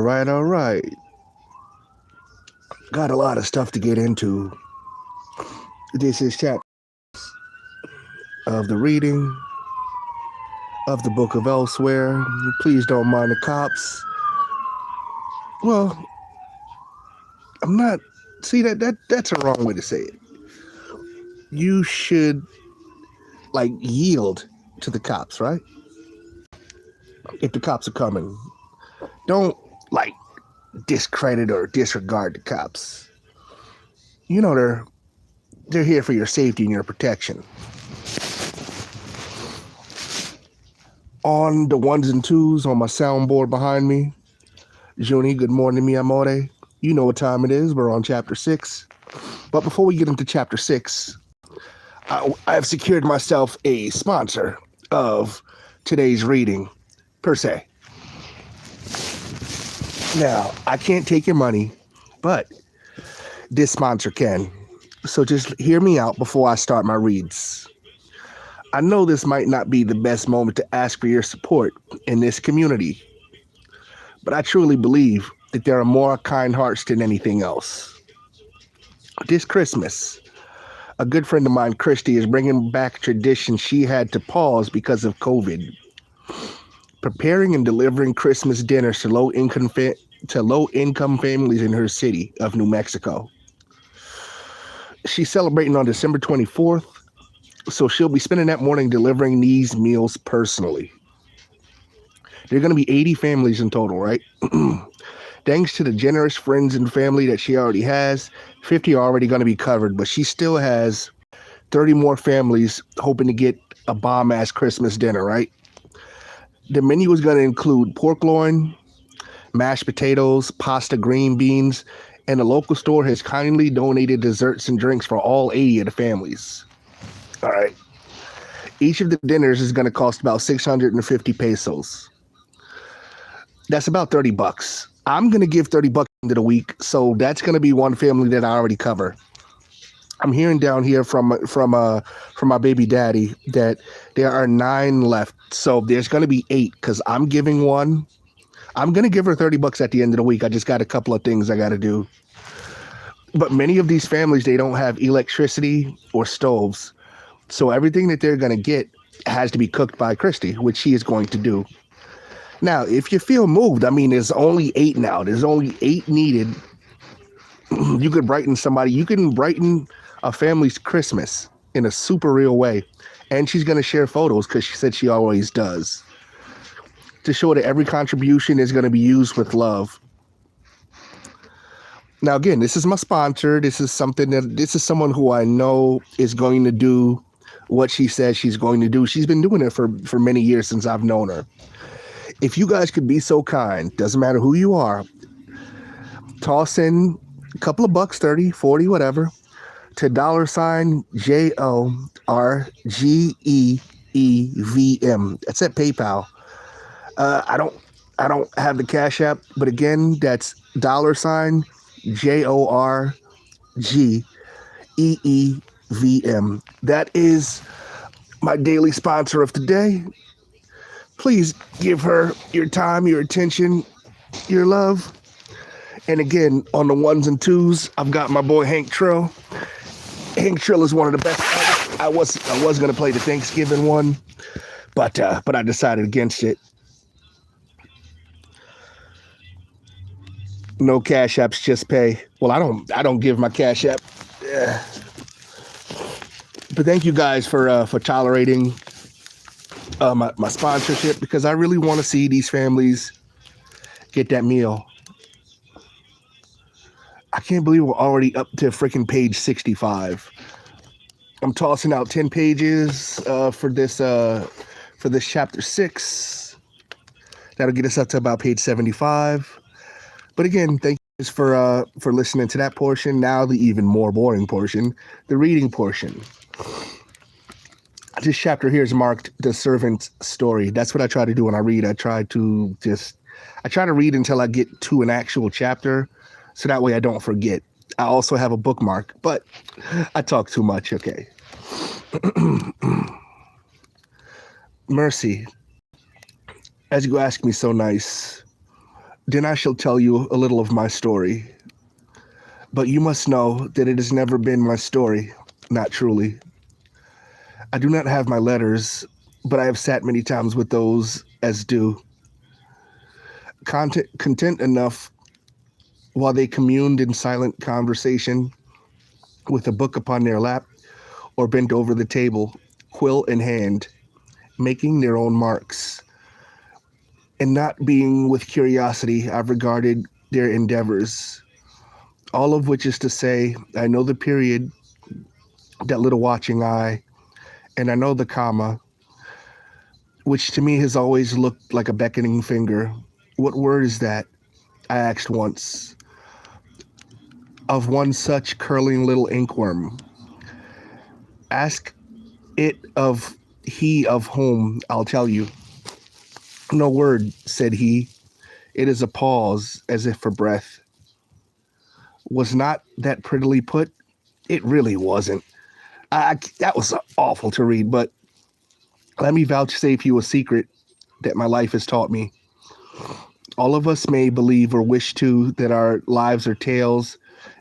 all right. Got a lot of stuff to get into. This is chapter of the reading of the Book of Elsewhere. Please don't mind the cops. Well, I'm not. See that's a wrong way to say it. You should yield to the cops, right? If the cops are coming, don't discredit or disregard the cops. You know they're here for your safety and your protection. On the ones and twos on my soundboard behind me, Junie, good morning, mi amore. You know what time it is. We're on chapter 6. But before we get into chapter 6, I have secured myself a sponsor of today's reading, per se. Now, I can't take your money, but this sponsor can. So just hear me out before I start my reads. I know this might not be the best moment to ask for your support in this community, but I truly believe that there are more kind hearts than anything else. This Christmas, a good friend of mine, Christy, is bringing back a tradition she had to pause because of COVID. Preparing and delivering Christmas dinners to low-income families in her city of New Mexico. She's celebrating on December 24th, so she'll be spending that morning delivering these meals personally. There are going to be 80 families in total, right? Thanks to the generous friends and family that she already has, 50 are already going to be covered, but she still has 30 more families hoping to get a bomb-ass Christmas dinner, right? The menu is going to include pork loin, mashed potatoes, pasta, green beans, and the local store has kindly donated desserts and drinks for all 80 of the families. All right. Each of the dinners is going to cost about 650 pesos. That's about $30. I'm going to give $30 into the week, so that's going to be one family that I already cover. I'm hearing down here from my baby daddy that there are 9 left, so there's going to be 8 because I'm giving one. I'm going to give her $30 at the end of the week. I just got a couple of things I got to do. But many of these families, they don't have electricity or stoves. So everything that they're going to get has to be cooked by Christy, which she is going to do. Now, if you feel moved, I mean, there's only 8 now. There's only 8 needed. You could brighten somebody. You can brighten a family's Christmas in a super real way. And she's going to share photos because she said she always does. To show that every contribution is going to be used with love. Now, again, this is my sponsor. This is someone who I know is going to do what she says she's going to do. She's been doing it for many years since I've known her. If you guys could be so kind, doesn't matter who you are, toss in a couple of bucks, 30, 40, whatever, to $JORGEEVM. That's at PayPal. I don't have the Cash App, but again, that's $JORGEEVM. That is my daily sponsor of today. Please give her your time, your attention, your love. And again, on the ones and twos, I've got my boy Hank Trill. Hank Trill is one of the best artists. I was gonna play the Thanksgiving one, but I decided against it. No Cash Apps, just pay. Well, I don't give my Cash App. But thank you guys for tolerating my sponsorship, because I really want to see these families get that meal. I can't believe we're already up to freaking page 65. I'm tossing out 10 pages for this chapter 6. That'll get us up to about page 75. But again, thank you for listening to that portion. Now the even more boring portion, the reading portion. This chapter here is marked The Servant's Story. That's what I try to do when I read. I try to read until I get to an actual chapter, so that way I don't forget. I also have a bookmark, but I talk too much. Okay. Mercy, as you ask me so nice, Then I shall tell you a little of my story. But you must know that it has never been my story, not truly. I do not have my letters, but I have sat many times with those as do, content enough while they communed in silent conversation with a book upon their lap or bent over the table, quill in hand, making their own marks. And not being with curiosity, I've regarded their endeavors, all of which is to say, I know the period, that little watching eye, and I know the comma, which to me has always looked like a beckoning finger. What word is that? I asked once, of one such curling little inkworm. Ask it of he of whom I'll tell you. No word, said he. It is a pause, as if for breath. Was not that prettily put? It really wasn't. That was awful to read, but let me vouchsafe you a secret that my life has taught me. All of us may believe or wish to that our lives are tales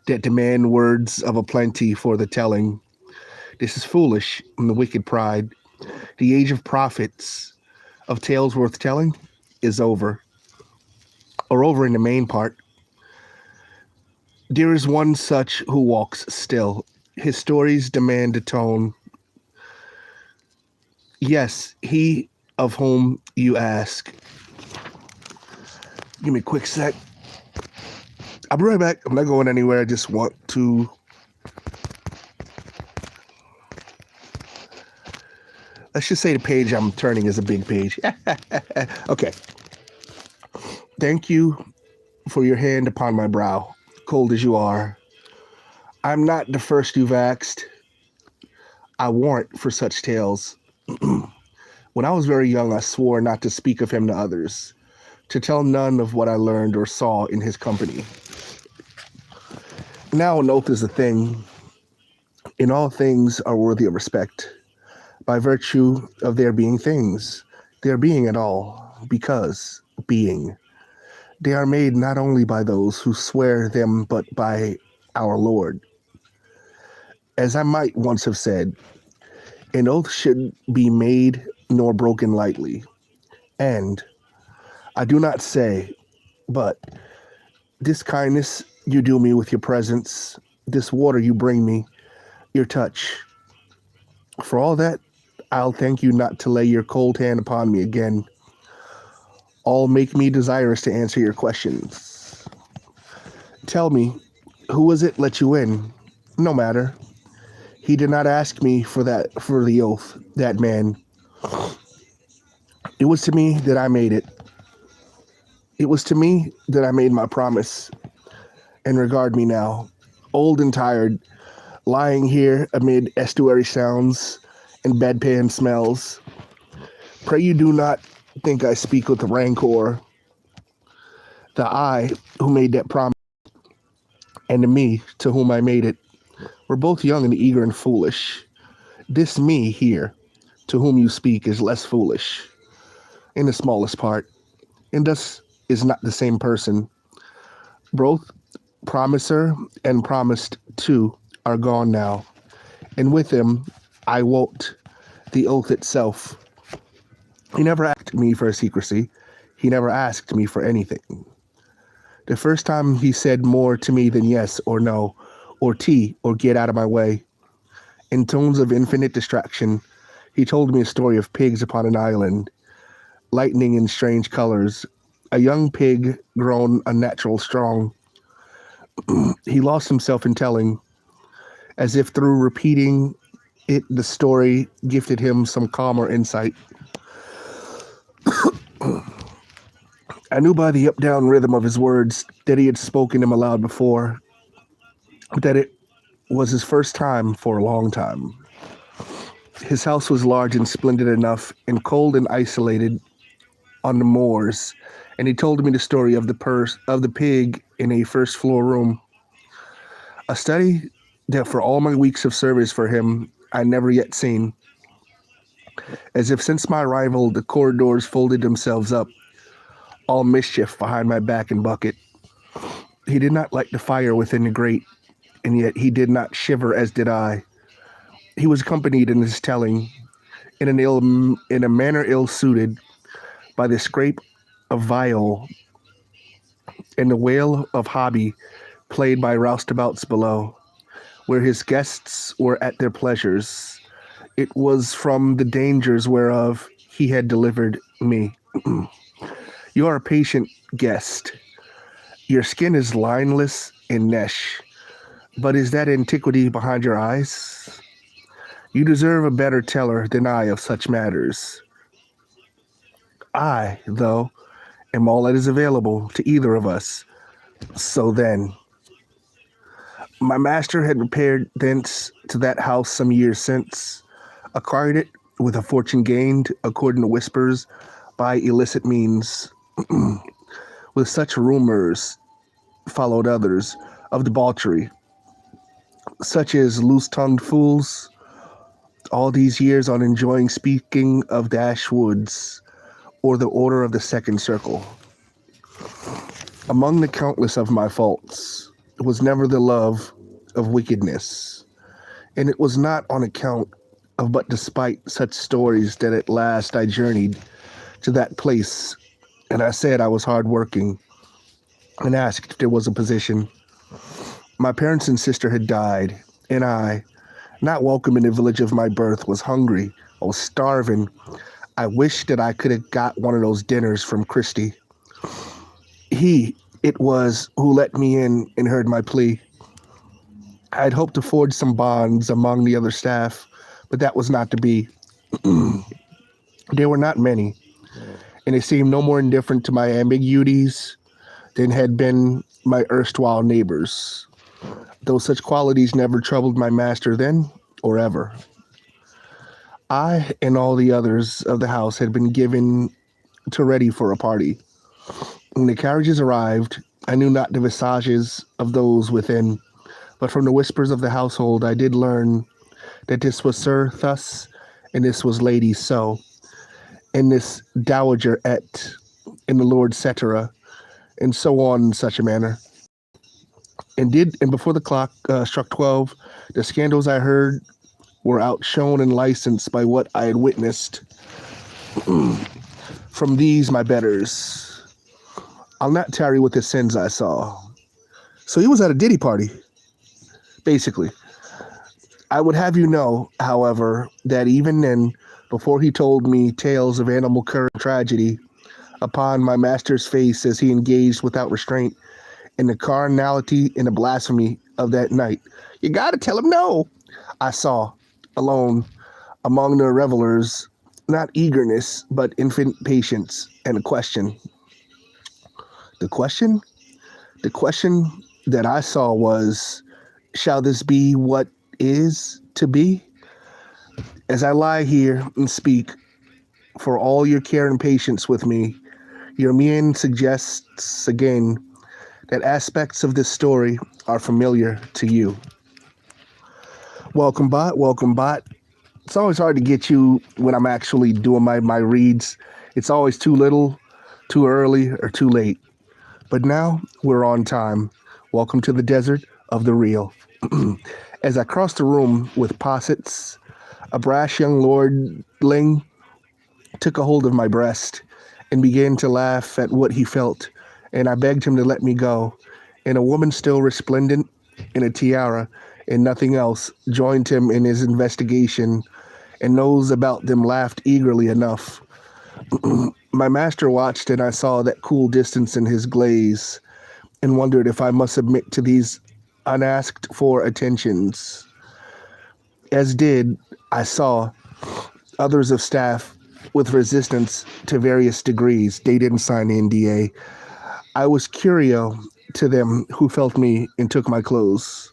that demand words of a plenty for the telling. This is foolish in the wicked pride. The age of prophets, of tales worth telling, is over. Or over in the main part. There is one such who walks still. His stories demand a tone. Yes, he of whom you ask. Give me a quick sec. I'll be right back. I'm not going anywhere. I just want to... Let's just say the page I'm turning is a big page. Okay. Thank you for your hand upon my brow, cold as you are. I'm not the first you've asked. I warrant for such tales. When I was very young, I swore not to speak of him to others, to tell none of what I learned or saw in his company. Now an oath is a thing, and all things are worthy of respect, by virtue of their being things, their being at all, because being. They are made not only by those who swear them, but by our Lord. As I might once have said, an oath should be made nor broken lightly. And I do not say, but this kindness you do me with your presence, this water you bring me, your touch. For all that, I'll thank you not to lay your cold hand upon me again. All make me desirous to answer your questions. Tell me, who was it let you in? No matter. He did not ask me for the oath, that man. It was to me that I made it. It was to me that I made my promise. And regard me now, old and tired, lying here amid estuary sounds and bedpan smells. Pray you do not think I speak with rancor. The I who made that promise and the me to whom I made it were both young and eager and foolish. This me here, to whom you speak, is less foolish, in the smallest part, and thus is not the same person. Both promiser and promised to are gone now, and with them I wot the oath itself. He never asked me for secrecy. He never asked me for anything. The first time he said more to me than yes or no, or tea, or get out of my way. In tones of infinite distraction, he told me a story of pigs upon an island, lightning in strange colors, a young pig grown unnatural strong. He lost himself in telling, as if through repeating it, the story gifted him some calmer insight. I knew by the up-down rhythm of his words that he had spoken them aloud before, that it was his first time for a long time. His house was large and splendid enough, and cold and isolated on the moors, and he told me the story of the pig in a first-floor room, a study that for all my weeks of service for him I never yet seen. As if since my arrival the corridors folded themselves up, all mischief behind my back and bucket. He did not like the fire within the grate, and yet he did not shiver as did I. He was accompanied in his telling, in a manner ill-suited, by the scrape of viol and the wail of hobby played by roustabouts below, where his guests were at their pleasures. It was from the dangers whereof he had delivered me. You are a patient guest. Your skin is lineless and nesh, but is that antiquity behind your eyes? You deserve a better teller than I of such matters. I, though, am all that is available to either of us. So then, my master had repaired thence to that house some years since, acquired it with a fortune gained, according to whispers, by illicit means. With such rumors followed others of debauchery, such as loose-tongued fools, all these years on enjoying speaking of Dashwoods or the order of the second circle. Among the countless of my faults was never the love of wickedness, and it was not on account of but despite such stories that at last I journeyed to that place, and I said I was hard-working, and asked if there was a position. My parents and sister had died, and I, not welcome in the village of my birth, was hungry. I was starving. I wished that I could have got one of those dinners from Christie. He, it was, who let me in and heard my plea. I had hoped to forge some bonds among the other staff, but that was not to be. There were not many, and they seemed no more indifferent to my ambiguities than had been my erstwhile neighbors, though such qualities never troubled my master then or ever. I and all the others of the house had been given to ready for a party. When the carriages arrived, I knew not the visages of those within, but from the whispers of the household I did learn that this was Sir thus, and this was Lady so, and this Dowager et, and the Lord cetera, and so on in such a manner. And before the clock struck 12, the scandals I heard were outshone and licensed by what I had witnessed from these my betters. I'll not tarry with the sins I saw. So he was at a ditty party, basically. I would have you know, however, that even then, before he told me tales of animal courage and tragedy, upon my master's face as he engaged without restraint in the carnality and the blasphemy of that night. You gotta tell him no. I saw, alone, among the revelers, not eagerness, but infinite patience and a question. The question? The question that I saw was, shall this be what is to be? As I lie here and speak, for all your care and patience with me, your mien suggests again that aspects of this story are familiar to you. Welcome, Bot. Welcome, Bot. It's always hard to get you when I'm actually doing my reads. It's always too little, too early, or too late. But now we're on time. Welcome to the desert of the real. As I crossed the room with possets, a brash young lordling took a hold of my breast and began to laugh at what he felt, and I begged him to let me go. And a woman still resplendent in a tiara and nothing else joined him in his investigation, and those about them laughed eagerly enough. My master watched, and I saw that cool distance in his glaze, and wondered if I must submit to these unasked for attentions. As did, I saw, others of staff with resistance to various degrees. They didn't sign the NDA. I was curio to them who felt me and took my clothes,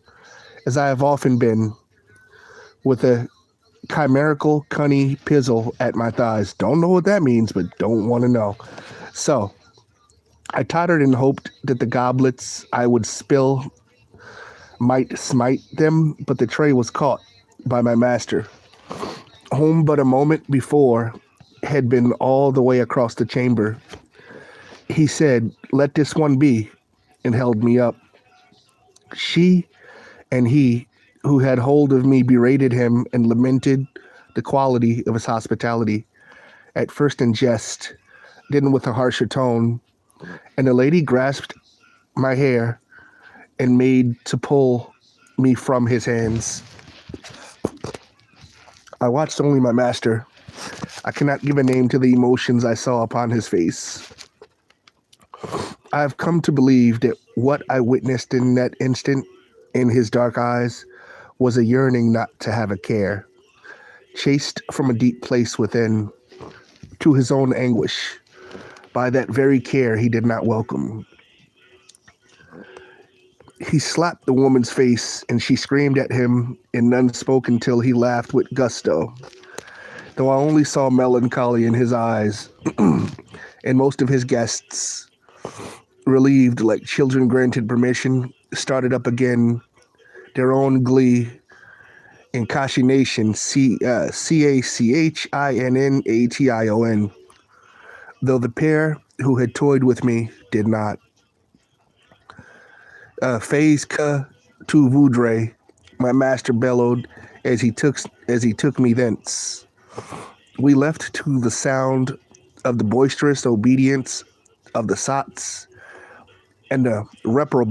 as I have often been, with a chimerical cunny pizzle at my thighs. Don't know what that means, but don't want to know. So I tottered and hoped that the goblets I would spill might smite them, but the tray was caught by my master, whom but a moment before had been all the way across the chamber. He said, "Let this one be," and held me up. She and he who had hold of me berated him and lamented the quality of his hospitality, at first in jest, then with a harsher tone. And the lady grasped my hair and made to pull me from his hands. I watched only my master. I cannot give a name to the emotions I saw upon his face. I have come to believe that what I witnessed in that instant in his dark eyes was a yearning not to have a care, chased from a deep place within to his own anguish by that very care he did not welcome. He slapped the woman's face, and she screamed at him, and none spoke until he laughed with gusto, though I only saw melancholy in his eyes, and most of his guests, relieved like children granted permission, started up again, their own glee and cachination, Cachinnation, though the pair who had toyed with me did not. Phase ka tu voudre, my master bellowed as he took me thence. We left to the sound of the boisterous obedience of the sots and the reparables.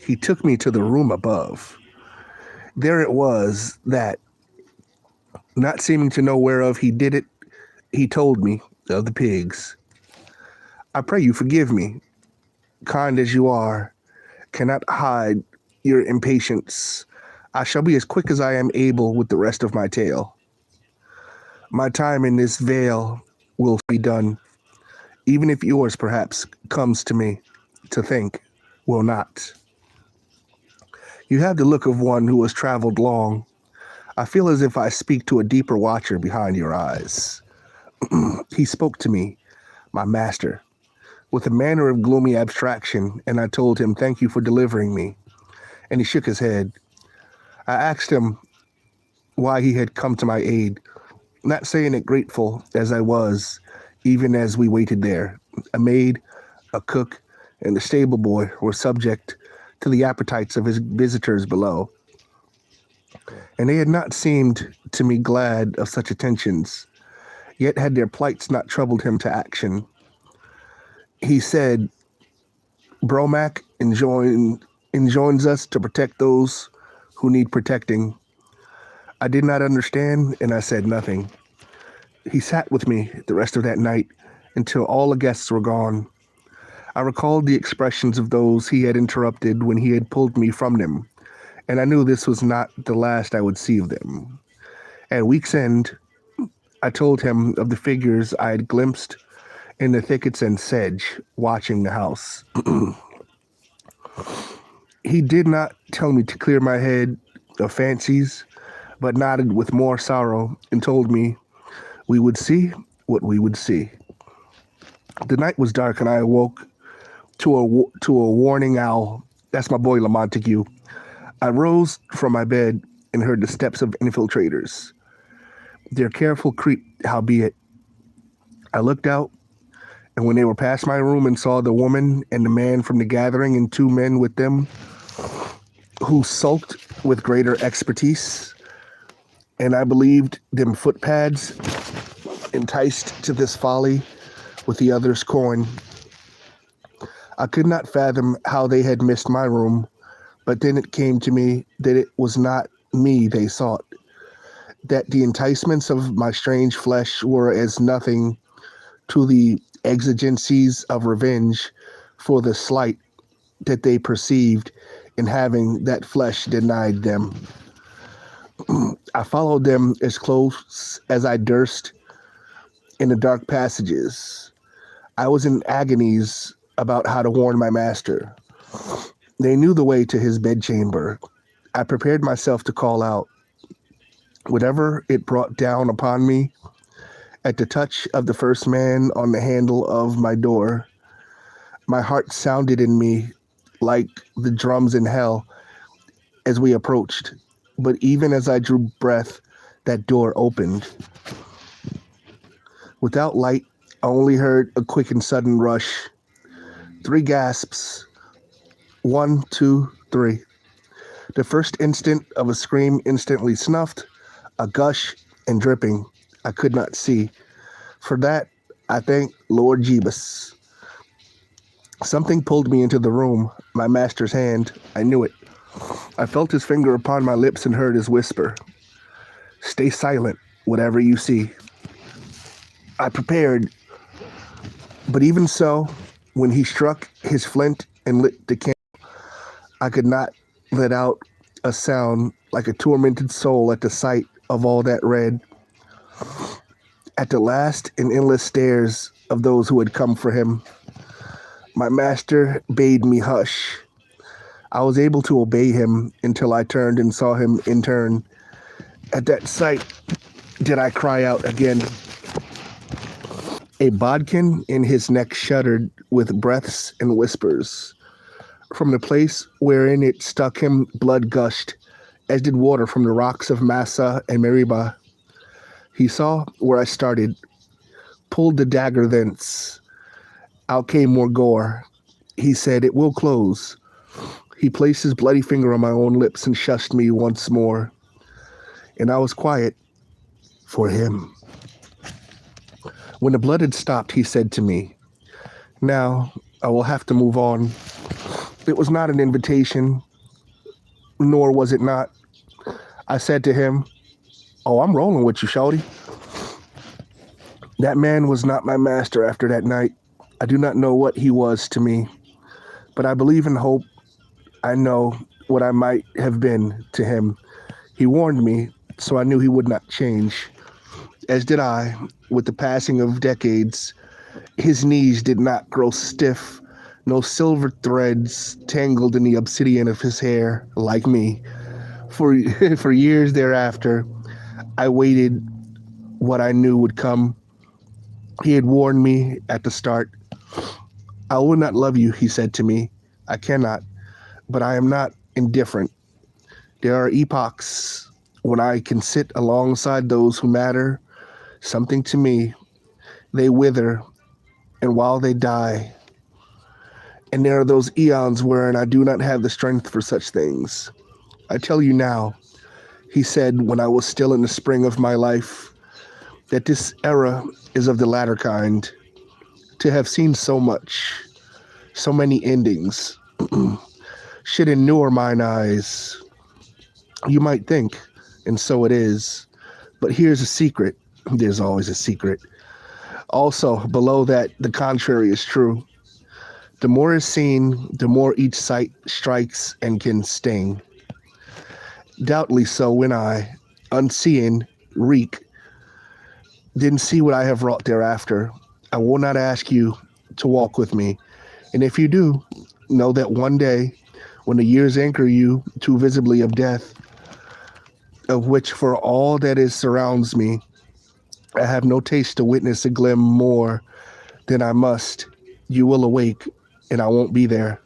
He took me to the room above. There it was that, not seeming to know whereof he did it, he told me of the pigs. I pray you forgive me, kind as you are, cannot hide your impatience. I shall be as quick as I am able with the rest of my tale. My time in this vale will be done, even if yours perhaps comes to me to think will not. You have the look of one who has traveled long. I feel as if I speak to a deeper watcher behind your eyes. He spoke to me, my master, with a manner of gloomy abstraction, and I told him, "Thank you for delivering me." And he shook his head. I asked him why he had come to my aid, not saying it grateful as I was, even as we waited there. A maid, a cook, and the stable boy were subject to the appetites of his visitors below, and they had not seemed to me glad of such attentions, yet had their plights not troubled him to action. He said, Bromac enjoins us to protect those who need protecting. I did not understand, and I said nothing. He sat with me the rest of that night until all the guests were gone. I recalled the expressions of those he had interrupted when he had pulled me from them, and I knew this was not the last I would see of them. At week's end, I told him of the figures I had glimpsed in the thickets and sedge watching the house. He did not tell me to clear my head of fancies, but nodded with more sorrow and told me we would see what we would see. The night was dark, and I awoke to a warning owl. That's my boy Lamontague. I rose from my bed and heard the steps of infiltrators. Their careful creep, howbeit. I looked out, and when they were past my room and saw the woman and the man from the gathering and two men with them who sulked with greater expertise, and I believed them footpads, enticed to this folly with the other's coin. I could not fathom how they had missed my room, but then it came to me that it was not me they sought, that the enticements of my strange flesh were as nothing to the exigencies of revenge for the slight that they perceived in having that flesh denied them. I followed them as close as I durst in the dark passages. I was in agonies about how to warn my master. They knew the way to his bedchamber. I prepared myself to call out. Whatever it brought down upon me, at the touch of the first man on the handle of my door, my heart sounded in me like the drums in hell as we approached. But even as I drew breath, that door opened. Without light I only heard a quick and sudden rush. 3 gasps. 1, 2, 3. The first instant of a scream instantly snuffed, a gush and dripping. I could not see. For that, I thank Lord Jebus. Something pulled me into the room, my master's hand. I knew it. I felt his finger upon my lips and heard his whisper. Stay silent, whatever you see. I prepared, but even so, when he struck his flint and lit the candle, I could not let out a sound like a tormented soul at the sight of all that red. At the last and endless stares of those who had come for him, my master bade me hush. I was able to obey him until I turned and saw him in turn. At that sight, did I cry out again. A bodkin in his neck shuddered with breaths and whispers. From the place wherein it stuck him, blood gushed, as did water from the rocks of Massa and Meribah. He saw where I started, pulled the dagger thence. Out came more gore. He said, it will close. He placed his bloody finger on my own lips and shushed me once more. And I was quiet for him. When the blood had stopped, he said to me, now I will have to move on. It was not an invitation, nor was it not. I said to him, oh, I'm rolling with you, shawty. That man was not my master after that night. I do not know what he was to me, but I believe in hope. I know what I might have been to him. He warned me, so I knew he would not change. As did I, with the passing of decades. His knees did not grow stiff, no silver threads tangled in the obsidian of his hair, like me. For years thereafter, I waited what I knew would come. He had warned me at the start. I will not love you, he said to me. I cannot, but I am not indifferent. There are epochs when I can sit alongside those who matter something to me. They wither, and while they die. And there are those eons wherein I do not have the strength for such things. I tell you now, he said when I was still in the spring of my life, that this era is of the latter kind. To have seen so much, so many endings, should inure mine eyes. You might think, and so it is, but here's a secret. There's always a secret. Also, below that, the contrary is true. The more is seen, the more each sight strikes and can sting. Doubtly so when I, unseeing, reek, didn't see what I have wrought thereafter. I will not ask you to walk with me. And if you do, know that one day, when the years anchor you too visibly of death, of which for all that is surrounds me, I have no taste to witness a glim more than I must. You will awake, and I won't be there.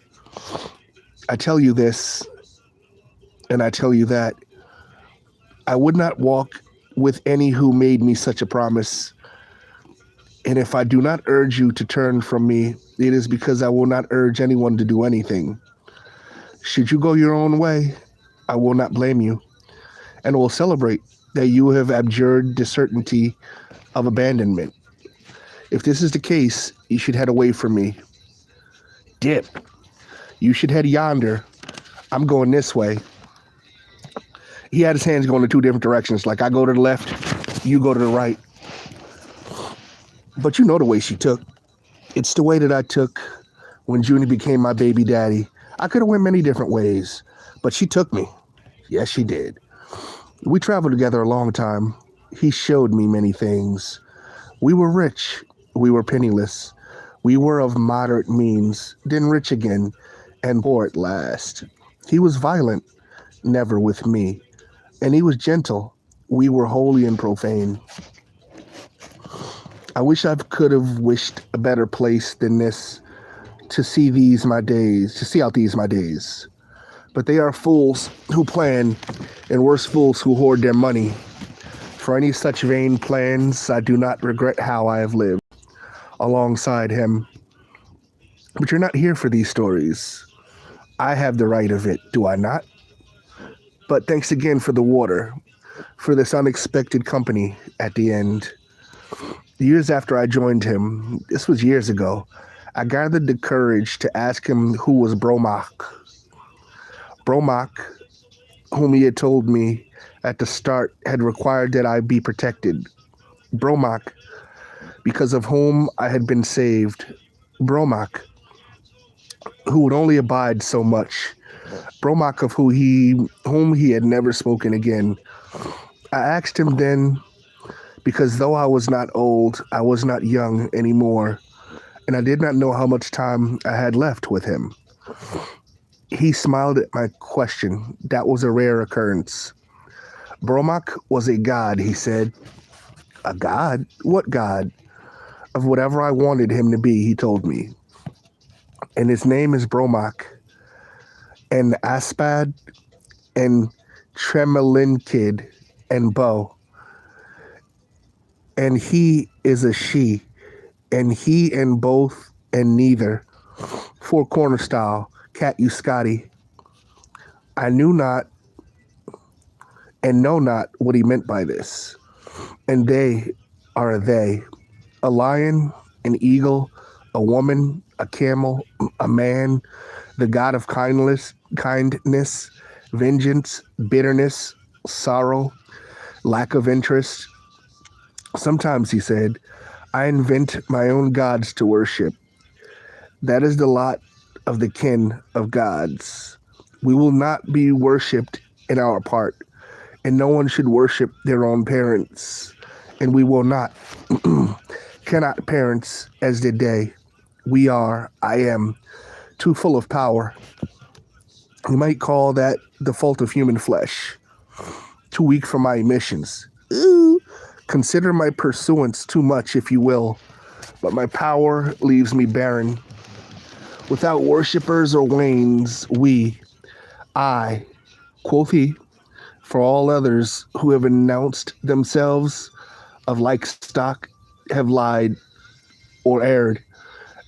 I tell you this, and I tell you that. I would not walk with any who made me such a promise. And if I do not urge you to turn from me, it is because I will not urge anyone to do anything. Should you go your own way, I will not blame you, and will celebrate that you have abjured the certainty of abandonment. If this is the case, you should head away from me. Dip. You should head yonder. I'm going this way. He had his hands going in 2 different directions. Like I go to the left, you go to the right. But you know the way she took. It's the way that I took when Junie became my baby daddy. I could have went many different ways, but she took me. Yes, she did. We traveled together a long time. He showed me many things. We were rich. We were penniless. We were of moderate means, then rich again, and poor at last. He was violent, never with me. And he was gentle. We were holy and profane. I wish I could have wished a better place than this to see out these my days. But they are fools who plan, and worse fools who hoard their money. For any such vain plans, I do not regret how I have lived. alongside him. But you're not here for these stories. I have the right of it, do I not? But thanks again for the water, for this unexpected company at the end. Years after I joined him, this was years ago, I gathered the courage to ask him who was Bromak. Bromak, whom he had told me at the start had required that I be protected. Bromak, because of whom I had been saved. Bromak, who would only abide so much. Bromak of whom he had never spoken again. I asked him then, because though I was not old, I was not young anymore, and I did not know how much time I had left with him. He smiled at my question. That was a rare occurrence. Bromak was a god, he said. A god? What god? Of whatever I wanted him to be, he told me. And his name is Bromak, and Aspad, and Tremelinkid, and Bo. And he is a she, and he and both and neither. Four corner style, cat you Scotty. I knew not and know not what he meant by this. And they are they, a lion, an eagle, a woman, a camel, a man, the god of kindness, vengeance, bitterness, sorrow, lack of interest. Sometimes, he said, I invent my own gods to worship. That is the lot of the kin of gods. We will not be worshipped in our part, and no one should worship their own parents, and we will not, cannot parents as did they. We are, I am, too full of power. You might call that the fault of human flesh. Too weak for my emissions. Ooh. Consider my pursuance too much, if you will, but my power leaves me barren. Without worshippers or wains, I, quoth he, for all others who have announced themselves of like stock have lied or erred,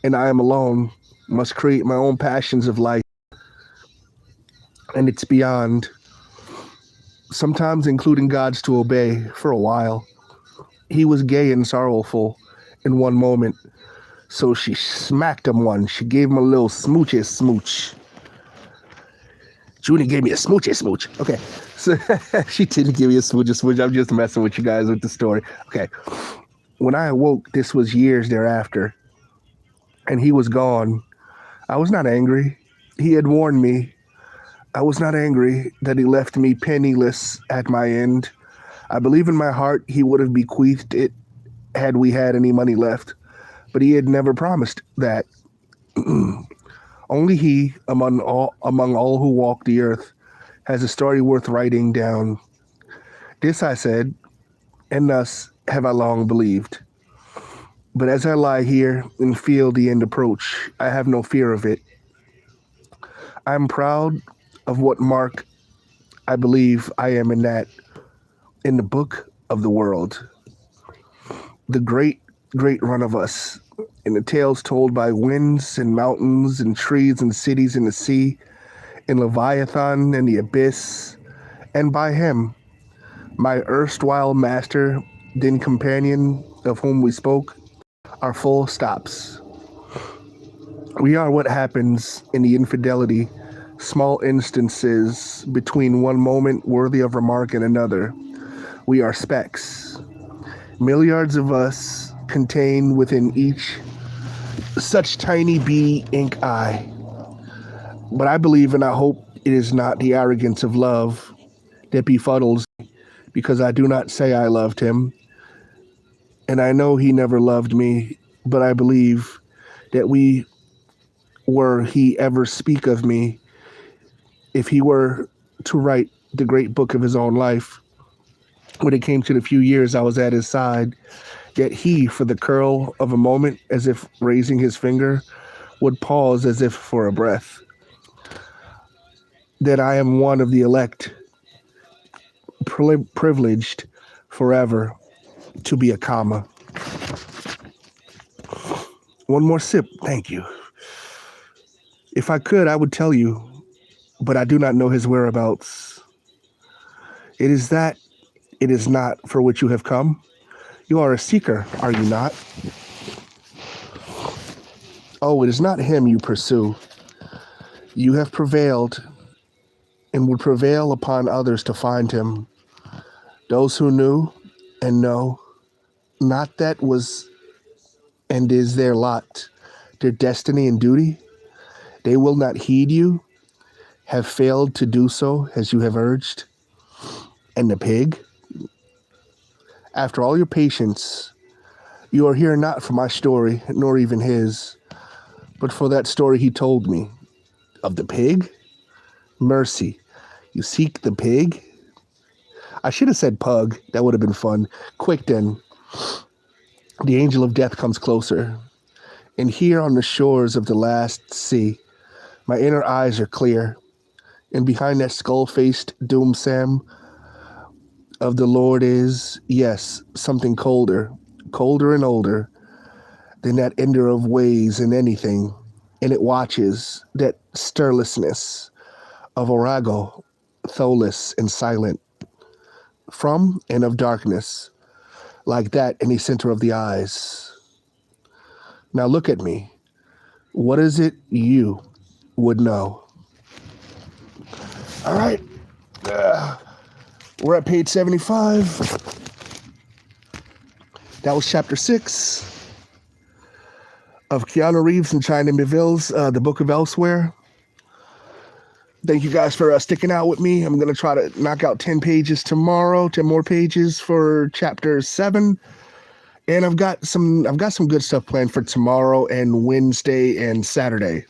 and I am alone, must create my own passions of life, and it's beyond, sometimes including God's to obey for a while. He was gay and sorrowful in one moment, so she smacked him one. She gave him a little smoochy smooch. Judy gave me a smoochy smooch. Okay, so she didn't give me a smoochy smooch. I'm just messing with you guys with the story. Okay, when I awoke, this was years thereafter, and he was gone. I was not angry. He had warned me. I was not angry that he left me penniless at my end. I believe in my heart he would have bequeathed it had we had any money left, but he had never promised that. Only he, among all who walk the earth, has a story worth writing down. This I said, and thus have I long believed. But as I lie here and feel the end approach, I have no fear of it. I am proud of what mark I believe I am in the book of the world. The great, great run of us, in the tales told by winds and mountains and trees and cities in the sea, in Leviathan and the abyss, and by him, my erstwhile master, then companion of whom we spoke, are full stops. We are what happens in the infidelity, small instances between one moment worthy of remark and another. We are specks. Milliards of us contain within each such tiny bee ink eye. But I believe and I hope it is not the arrogance of love that befuddles me, because I do not say I loved him, and I know he never loved me, but I believe that were he ever speak of me, if he were to write the great book of his own life, when it came to the few years I was at his side, yet he, for the curl of a moment, as if raising his finger, would pause as if for a breath. That I am one of the elect, privileged forever to be a comma. One more sip. Thank you. If I could, I would tell you, but I do not know his whereabouts. It is that it is not for which you have come. You are a seeker, are you not? Oh, it is not him you pursue. You have prevailed and would prevail upon others to find him. Those who knew and know, not that was and is their lot, their destiny and duty. They will not heed you, have failed to do so as you have urged. And the pig, after all your patience, you are here not for my story, nor even his, but for that story he told me. Of the pig? Mercy, you seek the pig? I should have said pug. That would have been fun. Quick then. The angel of death comes closer. And here on the shores of the last sea, my inner eyes are clear. And behind that skull-faced doom Sam of the Lord is, yes, something colder and older than that ender of ways in anything. And it watches that stirlessness of Orago, thoughtless and silent, from and of darkness, like that in the center of the eyes. Now look at me. What is it you would know? All right. We're at page 75. That was chapter 6 of Keanu Reeves and China Miéville's The Book of Elsewhere. Thank you guys for sticking out with me. I'm going to try to knock out 10 pages tomorrow, 10 more pages for chapter 7. And I've got some good stuff planned for tomorrow and Wednesday and Saturday.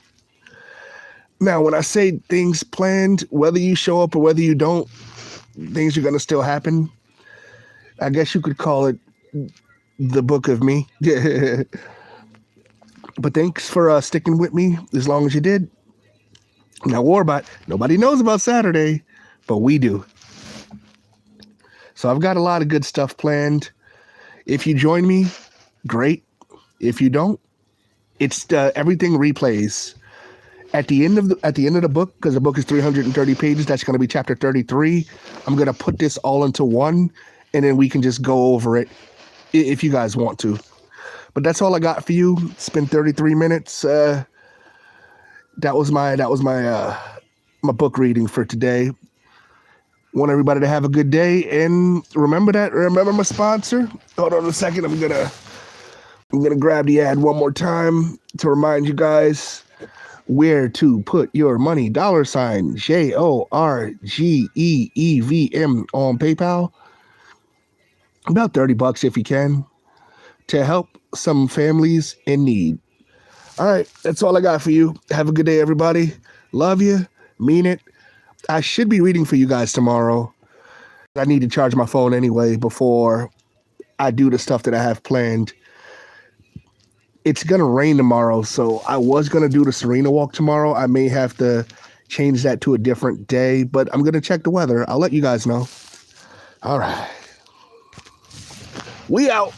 Now, when I say things planned, whether you show up or whether you don't, things are going to still happen. I guess you could call it the book of me. But thanks for sticking with me as long as you did. Now, Warbot, nobody knows about Saturday, but we do. So I've got a lot of good stuff planned. If you join me, great. If you don't, it's everything replays. At the end of the book, because the book is 330 pages, that's going to be chapter 33. I'm going to put this all into one, and then we can just go over it if you guys want to. But that's all I got for you. It's been 33 minutes. That was my book reading for today. Want everybody to have a good day, and remember my sponsor. Hold on a second. I'm gonna grab the ad one more time to remind you guys where to put your money. $JORGEEVM on PayPal. About $30 if you can, to help some families in need. All right, that's all I got for you. Have a good day, everybody. Love you. Mean it. I should be reading for you guys tomorrow. I need to charge my phone anyway before I do the stuff that I have planned. It's going to rain tomorrow, so I was going to do the Serena walk tomorrow. I may have to change that to a different day, but I'm going to check the weather. I'll let you guys know. All right. We out.